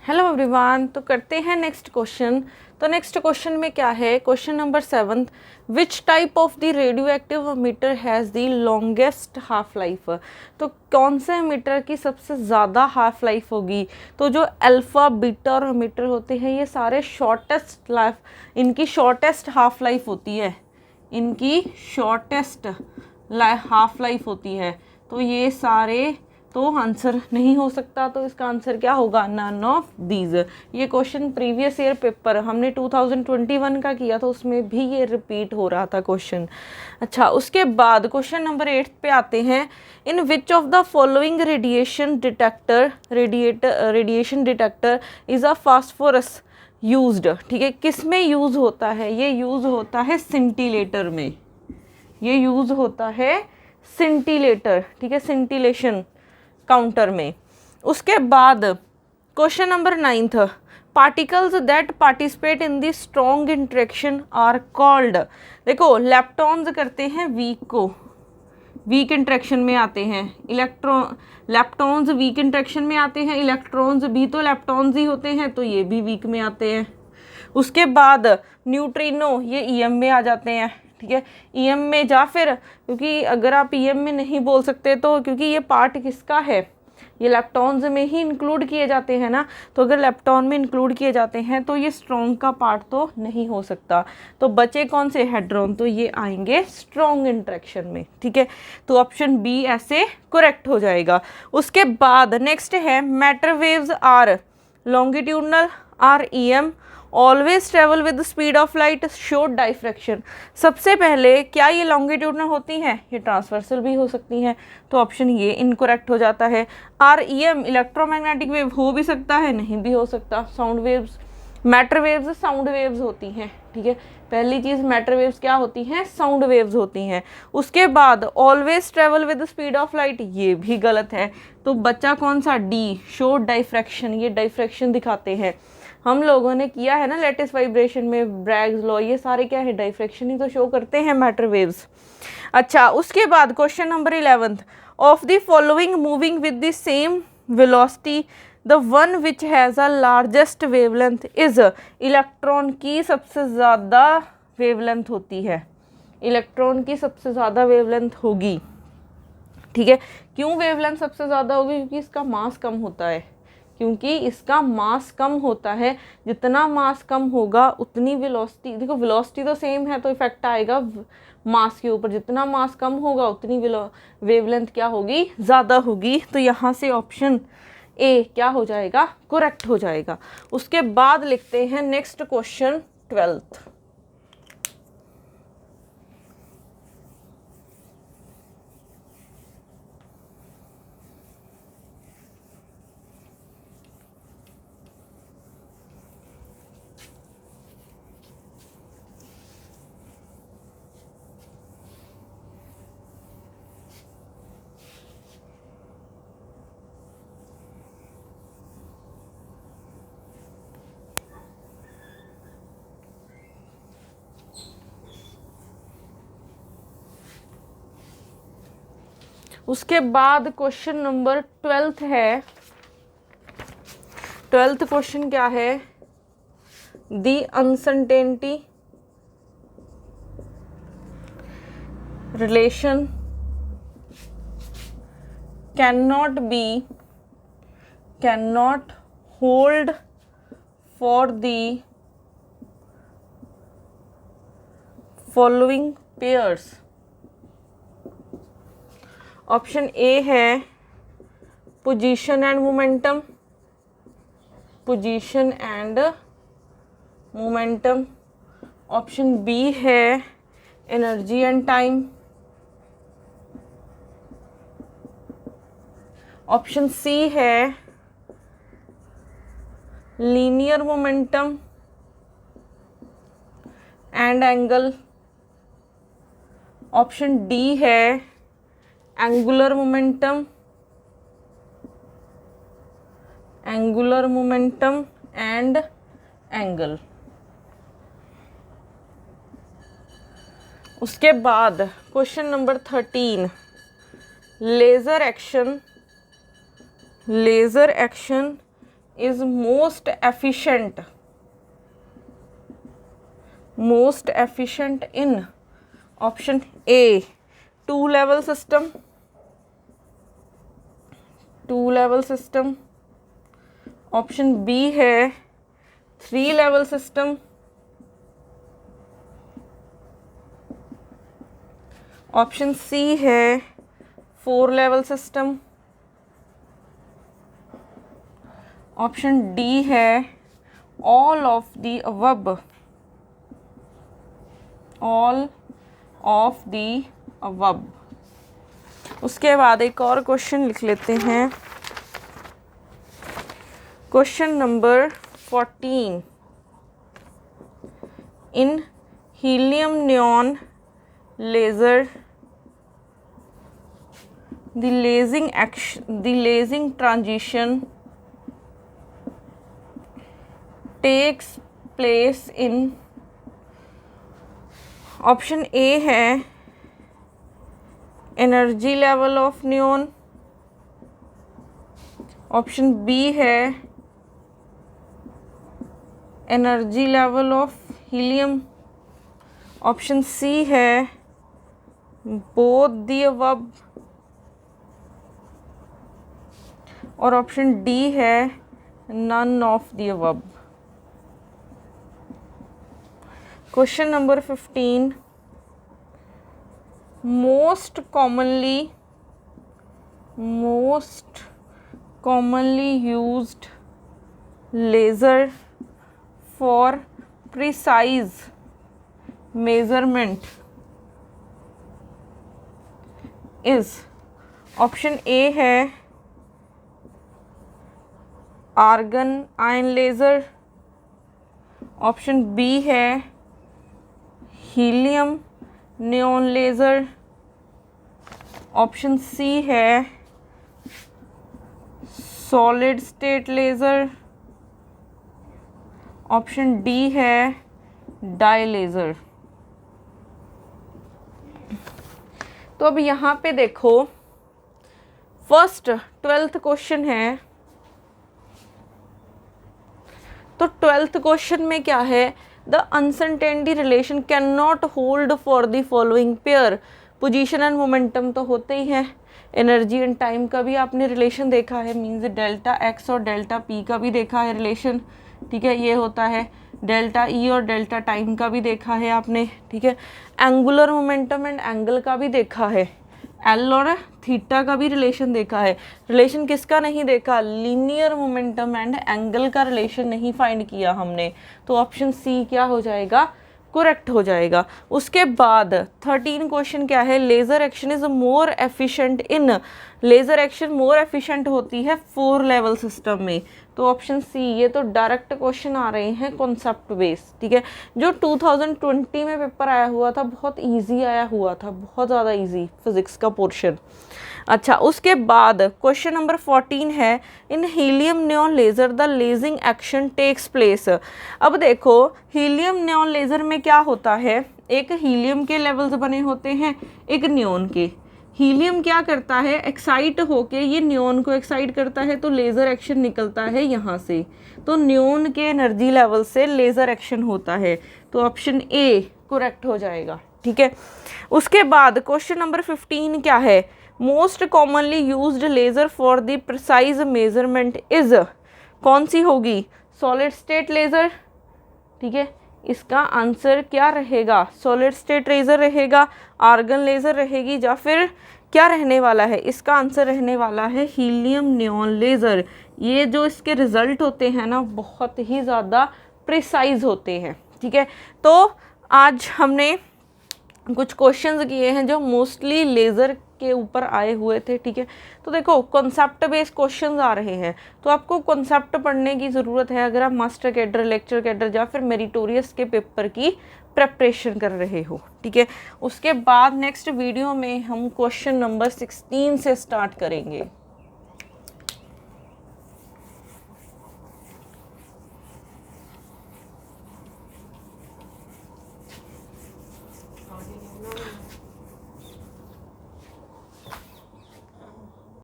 Hello everyone, तो करते हैं नेक्स्ट क्वेश्चन। तो नेक्स्ट क्वेश्चन में क्या है, question number 7, which type of the radioactive meter has the longest half life. तो कौन से मीटर की सबसे ज़्यादा हाफ लाइफ होगी। तो जो अल्फ़ा बीटा और मीटर होते हैं ये सारे शॉर्टेस्ट लाइफ, इनकी शॉर्टेस्ट हाफ लाइफ होती है, इनकी शॉर्टेस्ट हाफ लाइफ होती है। तो ये सारे तो आंसर नहीं हो सकता, तो इसका आंसर क्या होगा, नन ऑफ दीज। ये क्वेश्चन प्रीवियस ईयर पेपर हमने 2021 का किया था, उसमें भी ये रिपीट हो रहा था क्वेश्चन। अच्छा, उसके बाद क्वेश्चन नंबर 8 पे आते हैं। In which of the following radiation detector is a phosphorus used. ठीक है, किस में यूज होता है, ये यूज होता है सिंटिलेटर में, ये यूज होता है सिंटिलेटर, ठीक है, सिंटिलेशन काउंटर में। उसके बाद question number 9, particles that participate in the strong interaction are called. देखो, लेप्टॉन्स करते हैं वीक को, वीक इंट्रैक्शन में आते हैं, लेप्टॉन्स वीक इंट्रैक्शन में आते हैं, इलेक्ट्रॉन्स भी तो लेप्टॉन्स ही होते हैं, तो ये भी वीक में आते हैं। उसके बाद न्यूट्रिनो, ये ईएम में आ जाते हैं, ठीक है, ईएम में, या फिर क्योंकि अगर आप ईएम में नहीं बोल सकते तो क्योंकि ये पार्ट किसका है, ये लेप्टॉन्स में ही इंक्लूड किए जाते हैं ना, तो अगर लेप्टॉन में इंक्लूड किए जाते हैं तो ये स्ट्रॉन्ग का पार्ट तो नहीं हो सकता। तो बचे कौन से, हेड्रॉन, तो ये आएंगे स्ट्रॉन्ग इंट्रैक्शन में, ठीक है। तो ऑप्शन बी ऐसे करेक्ट हो जाएगा। उसके बाद नेक्स्ट है, matter waves are longitudinal are EM always travel with speed of light show diffraction. सबसे पहले क्या ये लॉन्गिट्यूडनल होती हैं, ये ट्रांसवर्सल भी हो सकती हैं, तो ऑप्शन ये इनकरेक्ट हो जाता है। आर ईएम इलेक्ट्रोमैग्नेटिक वेव हो भी सकता है, नहीं भी हो सकता। Sound waves, matter waves sound waves होती हैं, ठीक है। पहली चीज़, मैटर वेव्स क्या होती हैं, साउंड वेव्स होती हैं। उसके बाद always travel with speed of light, ये भी गलत है। तो बच्चा कौन सा, डी, शो डाइफ्रैक्शन, ये डाइफ्रैक्शन दिखाते हैं। हम लोगों ने किया है ना लेटेस्ट वाइब्रेशन में, ब्रैग्स लॉ, ये सारे क्या है, डाइफ्रैक्शन ही तो शो करते हैं, मैटर वेव्स। अच्छा, उसके बाद question number 11, of the following moving with the same velocity the one which has a largest wavelength is. Electron की सबसे ज़्यादा वेवलेंथ होती है, इलेक्ट्रॉन की सबसे ज़्यादा वेवलेंथ होगी, ठीक है। क्यों वेवलेंथ सबसे ज़्यादा होगी, क्योंकि इसका मास कम होता है, क्योंकि इसका मास कम होता है। जितना मास कम होगा उतनी वेलोसिटी, देखो वेलोसिटी तो सेम है तो इफेक्ट आएगा मास के ऊपर, जितना मास कम होगा उतनी वेवलेंथ क्या होगी, ज़्यादा होगी। तो यहाँ से ऑप्शन ए क्या हो जाएगा, करेक्ट हो जाएगा। उसके बाद लिखते हैं नेक्स्ट क्वेश्चन 12। उसके बाद क्वेश्चन नंबर 12 है। 12th क्वेश्चन क्या है, the uncertainty relation cannot hold for the following pairs। Option A है position and momentum, position and momentum. Option B है energy and time. Option C है linear momentum and angle. Option D है angular momentum and angle. उसके बाद question number 13, laser action is most efficient in option A 2 level system, option B है 3 level system, option C है 4 level system, option D है all of the above। उसके बाद एक और क्वेश्चन लिख लेते हैं, question number 14। In helium neon laser the lasing transition takes place in option A है energy level of neon, option B है energy level of helium, option C है बोथ द अबव, और ऑप्शन D है none of the above. Question number 15। Most commonly used laser for precise measurement is option A है argon ion laser, option B है helium neon laser, option C है solid state laser, option D है die laser. तो अब यहाँ पे देखो, first 12th question है। तो 12th क्वेश्चन में क्या है, the uncertainty relation can not hold for the following pair. Position and momentum तो होते ही हैं, एनर्जी एंड टाइम का भी आपने रिलेशन देखा है, मीन्स डेल्टा एक्स और डेल्टा पी का भी देखा है रिलेशन, ठीक है, ये होता है डेल्टा ई और डेल्टा टाइम का भी देखा है आपने, ठीक है। एंगुलर मोमेंटम एंड एंगल का भी देखा है, एल और थीटा का भी रिलेशन देखा है। रिलेशन किसका नहीं देखा, लीनियर मोमेंटम एंड एंगल का रिलेशन नहीं फाइंड किया हमने। तो ऑप्शन सी क्या हो जाएगा, करेक्ट हो जाएगा। उसके बाद 13 क्वेश्चन क्या है, laser action is more efficient in, laser action more efficient होती है 4 लेवल सिस्टम में। तो ऑप्शन सी, ये तो डायरेक्ट क्वेश्चन आ रहे हैं कॉन्सेप्ट बेस, ठीक है, जो 2020 में पेपर आया हुआ था, बहुत इजी आया हुआ था, बहुत ज़्यादा इजी फिजिक्स का पोर्शन। अच्छा, उसके बाद क्वेश्चन नंबर 14 है, in helium neon laser the lasing action takes place. अब देखो हीलियम नियॉन लेज़र में क्या होता है, एक हीलियम के लेवल्स बने होते हैं, एक नियॉन के। हीलियम क्या करता है, एक्साइट होके ये नियॉन को एक्साइट करता है, तो लेज़र एक्शन निकलता है यहाँ से, तो नियॉन के एनर्जी लेवल से लेज़र एक्शन होता है। तो ऑप्शन ए करेक्ट हो जाएगा, ठीक है। उसके बाद क्वेश्चन नंबर 15 क्या है, most commonly used laser for the precise measurement is, कौन सी होगी, सॉलिड स्टेट लेज़र, ठीक है। इसका आंसर क्या रहेगा, सॉलिड स्टेट लेज़र रहेगा, आर्गन लेज़र रहेगी, या फिर क्या रहने वाला है, इसका आंसर रहने वाला है हीलियम नियॉन लेज़र। ये जो इसके रिजल्ट होते हैं ना, बहुत ही ज़्यादा प्रिसाइज होते हैं, ठीक है। तो आज हमने कुछ क्वेश्चंस किए हैं जो मोस्टली लेज़र के ऊपर आए हुए थे, ठीक है। तो देखो कॉन्सेप्ट बेस्ड क्वेश्चंस आ रहे हैं, तो आपको कॉन्सेप्ट पढ़ने की ज़रूरत है अगर आप मास्टर कैडर, लेक्चर कैडर या फिर मेरिटोरियस के पेपर की प्रेपरेशन कर रहे हो, ठीक है। उसके बाद नेक्स्ट वीडियो में हम क्वेश्चन नंबर 16 से स्टार्ट करेंगे।